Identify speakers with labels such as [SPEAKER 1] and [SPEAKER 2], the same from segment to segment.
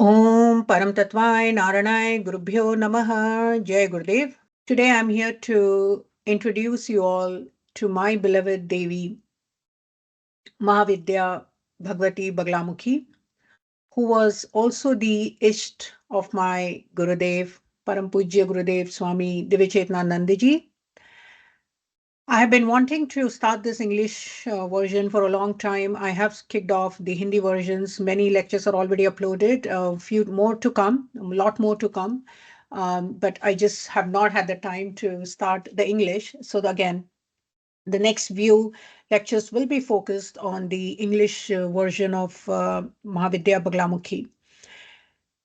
[SPEAKER 1] Om Param Tattvai Naranay Gurubhyo Namaha Jai Gurudev. Today I'm here to introduce you all to my beloved Devi MahaVidya Bhagwati Baglamukhi, who was also the Isht of my Gurudev, Param Pujya Gurudev Swami Divachetnanandji. I have been wanting to start this English version for a long time. I have kicked off the Hindi versions. Many lectures are already uploaded, a few more to come, a lot more to come. But I just have not had the time to start the English. So again, the next few lectures will be focused on the English version of Mahavidya Baglamukhi.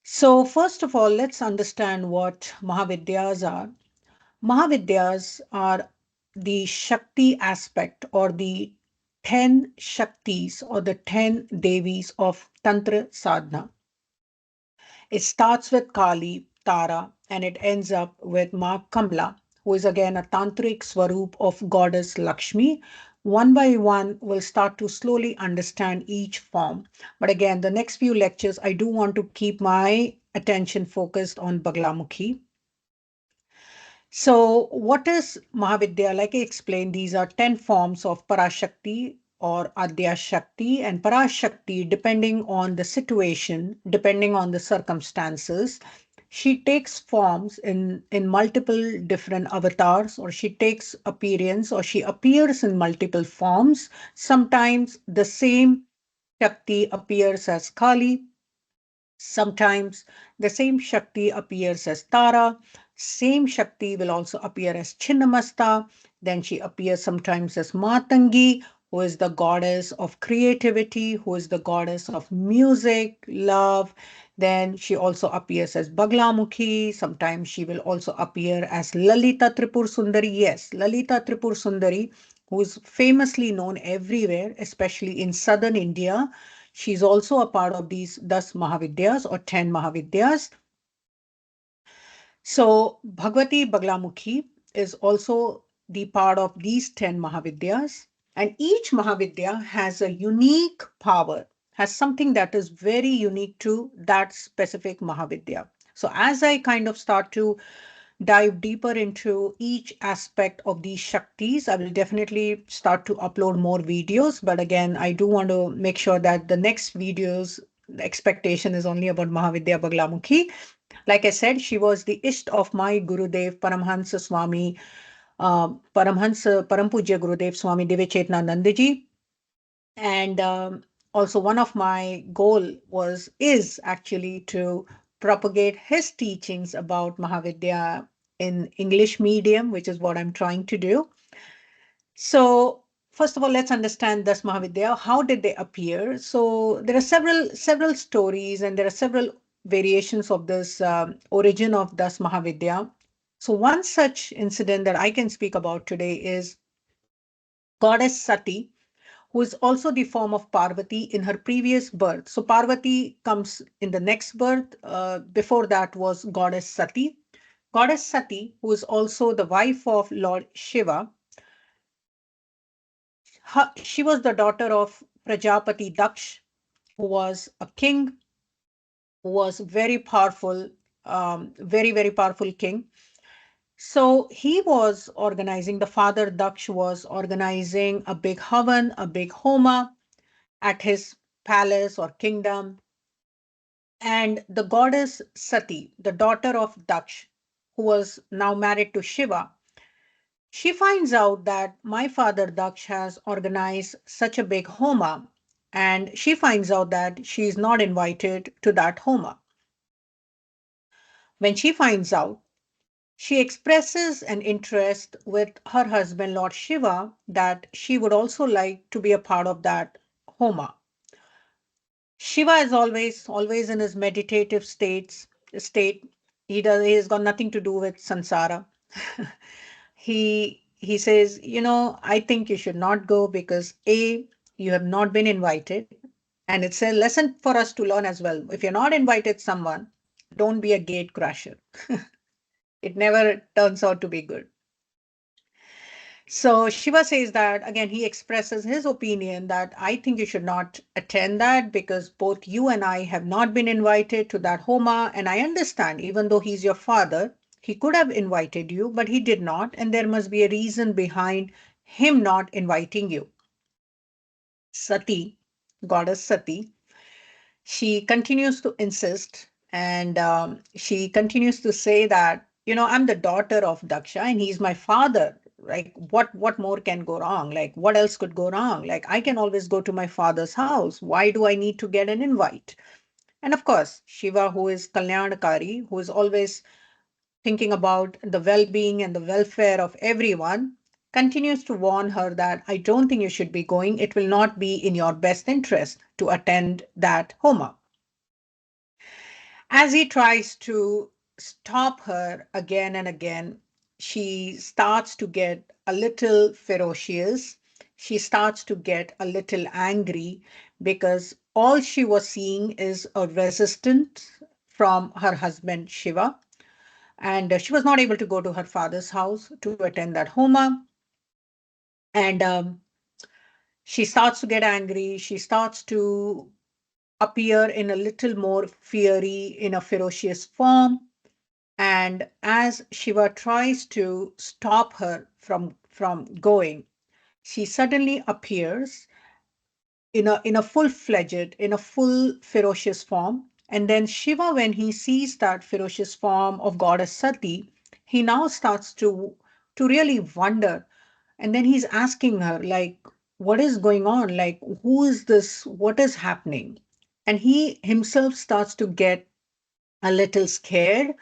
[SPEAKER 1] So first of all, let's understand what Mahavidyas are. Mahavidyas are the Shakti aspect or the 10 Shaktis or the 10 Devis of Tantra sadhana. It starts with Kali, Tara, and it ends up with Maa Kamla, who is again a tantric swaroop of goddess Lakshmi. One by one, we'll start to slowly understand each form. But again, the next few lectures, I do want to keep my attention focused on Baglamukhi. So, what is Mahavidya? Like I explained, these are 10 forms of Parashakti or Adya Shakti, and Parashakti, depending on the situation, depending on the circumstances, she takes forms in multiple different avatars, or she takes appearance, or she appears in multiple forms. Sometimes the same Shakti appears as Kali, sometimes the same Shakti appears as Tara. Same Shakti will also appear as Chinnamasta. Then she appears sometimes as Matangi, who is the goddess of creativity, who is the goddess of music, love. Then she also appears as Baglamukhi. Sometimes she will also appear as Lalita Tripur Sundari. Yes, Lalita Tripur Sundari, who is famously known everywhere, especially in southern India. She's also a part of these 10 Mahavidyas or 10 Mahavidyas. So Bhagwati Baglamukhi is also the part of these 10 Mahavidyas. And each Mahavidya has a unique power, has something that is very unique to that specific Mahavidya. So as I kind of start to dive deeper into each aspect of these Shaktis, I will definitely start to upload more videos. But again, I do want to make sure that the next videos, the expectation is only about Mahavidya Baglamukhi. Like I said, she was the Isht of my Gurudev, Paramhansa Swami, Paramhansa, Parampuja Gurudev Swami Divachetnanandji. And also one of my is actually to propagate his teachings about Mahavidya in English medium, which is what I'm trying to do. So first of all, let's understand Das Mahavidya. How did they appear? So there are several stories, and there are several variations of this origin of Das Mahavidya. So one such incident that I can speak about today is goddess Sati, who is also the form of Parvati in her previous birth. So Parvati comes in the next birth. Before that was goddess Sati. Goddess Sati, who is also the wife of Lord Shiva, she was the daughter of Prajapati Daksh, who was a king, who was very powerful, very powerful king. So he was organizing, the father Daksh was organizing a big havan, a big homa at his palace or kingdom. And the goddess Sati, the daughter of Daksh, who was now married to Shiva, she finds out that my father Daksh has organized such a big homa, and she finds out that she is not invited to that homa. When she finds out, she expresses an interest with her husband, Lord Shiva, that she would also like to be a part of that homa. Shiva is always in his meditative state. He's got nothing to do with sansara. He says, I think you should not go because A, you have not been invited. And it's a lesson for us to learn as well. If you're not invited someone, don't be a gate crasher. It never turns out to be good. So Shiva says that again, he expresses his opinion that I think you should not attend that because both you and I have not been invited to that Homa. And I understand, even though he's your father, he could have invited you, but he did not. And there must be a reason behind him not inviting you. Sati, goddess Sati, she continues to insist and she continues to say that, I'm the daughter of Daksha and he's my father. Like, what more can go wrong? Like, what else could go wrong? Like, I can always go to my father's house. Why do I need to get an invite? And of course, Shiva, who is Kalyanakari, who is always thinking about the well-being and the welfare of everyone, continues to warn her that I don't think you should be going. It will not be in your best interest to attend that Homa. As he tries to stop her again and again, she starts to get a little ferocious. She starts to get a little angry because all she was seeing is a resistance from her husband Shiva. And she was not able to go to her father's house to attend that Homa. And she starts to get angry. She starts to appear in a little more fiery, in a ferocious form. And as Shiva tries to stop her from going, she suddenly appears in a full-fledged, in a full ferocious form. And then Shiva, when he sees that ferocious form of goddess Sati, he now starts to really wonder. And then he's asking her, like, what is going on? Like, who is this? What is happening? And he himself starts to get a little scared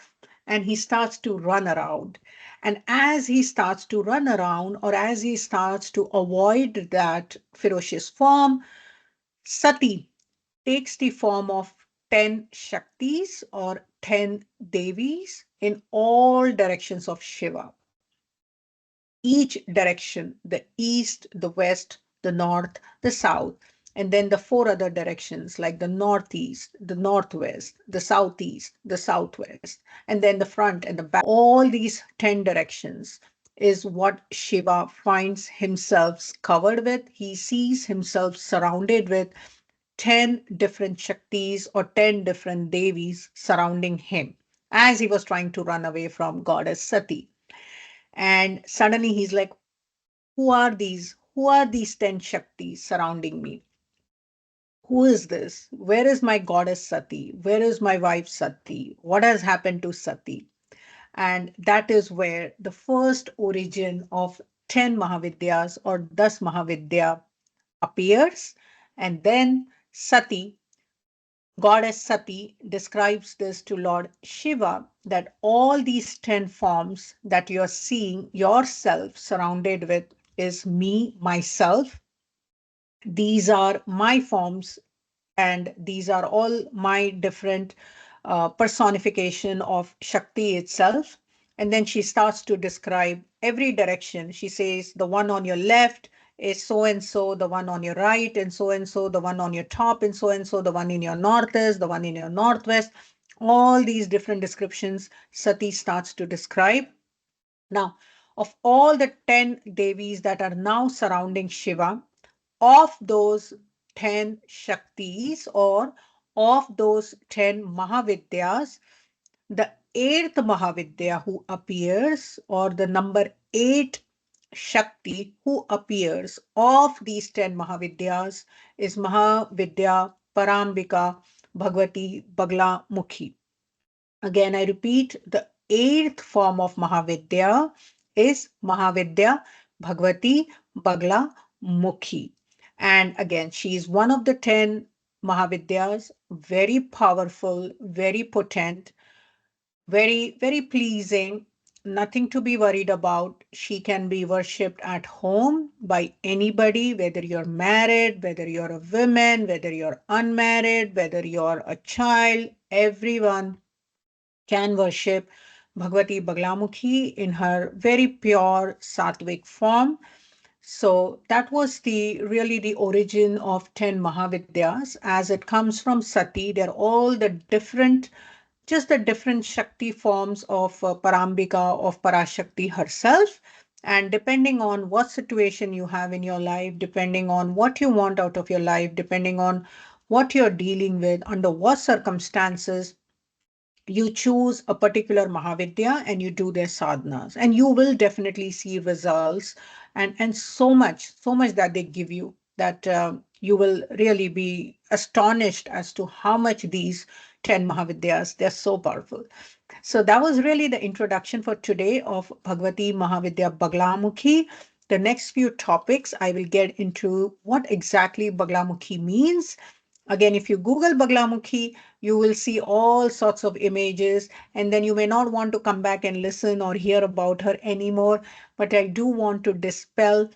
[SPEAKER 1] and he starts to run around. And as he starts to run around, or as he starts to avoid that ferocious form, Sati takes the form of 10 Shaktis or 10 Devis in all directions of Shiva. Each direction, the east, the west, the north, the south, and then the four other directions like the northeast, the northwest, the southeast, the southwest, and then the front and the back. All these 10 directions is what Shiva finds himself covered with. He sees himself surrounded with 10 different Shaktis or 10 different Devis surrounding him as he was trying to run away from goddess Sati. And suddenly he's like, who are these? Who are these 10 Shaktis surrounding me? Who is this? Where is my goddess Sati? Where is my wife Sati? What has happened to Sati? And that is where the first origin of 10 Mahavidyas or Das Mahavidya appears. And then Sati, goddess Sati, describes this to Lord Shiva that all these 10 forms that you're seeing yourself surrounded with is me, myself. These are my forms, and these are all my different personification of Shakti itself. And then she starts to describe every direction. She says the one on your left is so and so, the one on your right, and so, the one on your top, and so, the one in your northeast, the one in your northwest. All these different descriptions Sati starts to describe. Now, of all the 10 Devis that are now surrounding Shiva, of those 10 Shaktis or of those 10 Mahavidyas, the eighth Mahavidya who appears, or the number 8 Shakti who appears of these 10 Mahavidyas, is Mahavidya Parambika Bhagavati Baglamukhi. Again, I repeat, the eighth form of Mahavidya is Mahavidya Bhagavati Bagla Mukhi. And again, she is one of the 10 Mahavidyas, very powerful, very potent, very, very pleasing, nothing to be worried about. She can be worshipped at home by anybody, whether you're married, whether you're a woman, whether you're unmarried, whether you're a child, everyone can worship Bhagavati Baglamukhi in her very pure sattvic form. So that was the really the origin of 10 Mahavidyas as it comes from Sati. They're all the different, just the different Shakti forms of Parambika, of Parashakti herself. And depending on what situation you have in your life, depending on what you want out of your life, depending on what you're dealing with, under what circumstances, you choose a particular Mahavidya and you do their sadhanas, and you will definitely see results, and so much that they give you, that you will really be astonished as to how much these 10 Mahavidyas, they're so powerful. So that was really the introduction for today of Bhagavati Mahavidya Baglamukhi. The next few topics, I will get into what exactly Baglamukhi means. Again, if you Google Baglamukhi, you will see all sorts of images, and then you may not want to come back and listen or hear about her anymore. But I do want to dispel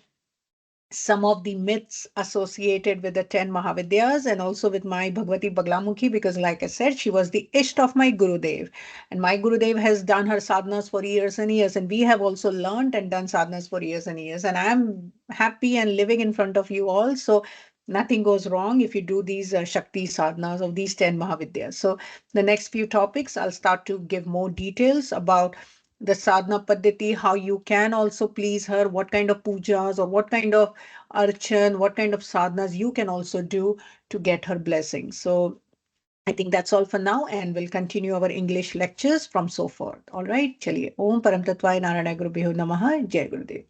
[SPEAKER 1] some of the myths associated with the 10 Mahavidyas and also with my Bhagavati Baglamukhi, because, like I said, she was the Isht of my Gurudev. And my Gurudev has done her sadhanas for years and years. And we have also learned and done sadhanas for years and years. And I'm happy and living in front of you all. So nothing goes wrong if you do these Shakti sadhanas of these 10 Mahavidyas. So the next few topics, I'll start to give more details about the sadhana paddhati, how you can also please her, what kind of pujas or what kind of archan, what kind of sadhanas you can also do to get her blessing. So I think that's all for now, and we'll continue our English lectures from so forth. All right, chaliye. Om Param Tattvaya Narayana Gurubhyo Namaha. Jai Gurudev.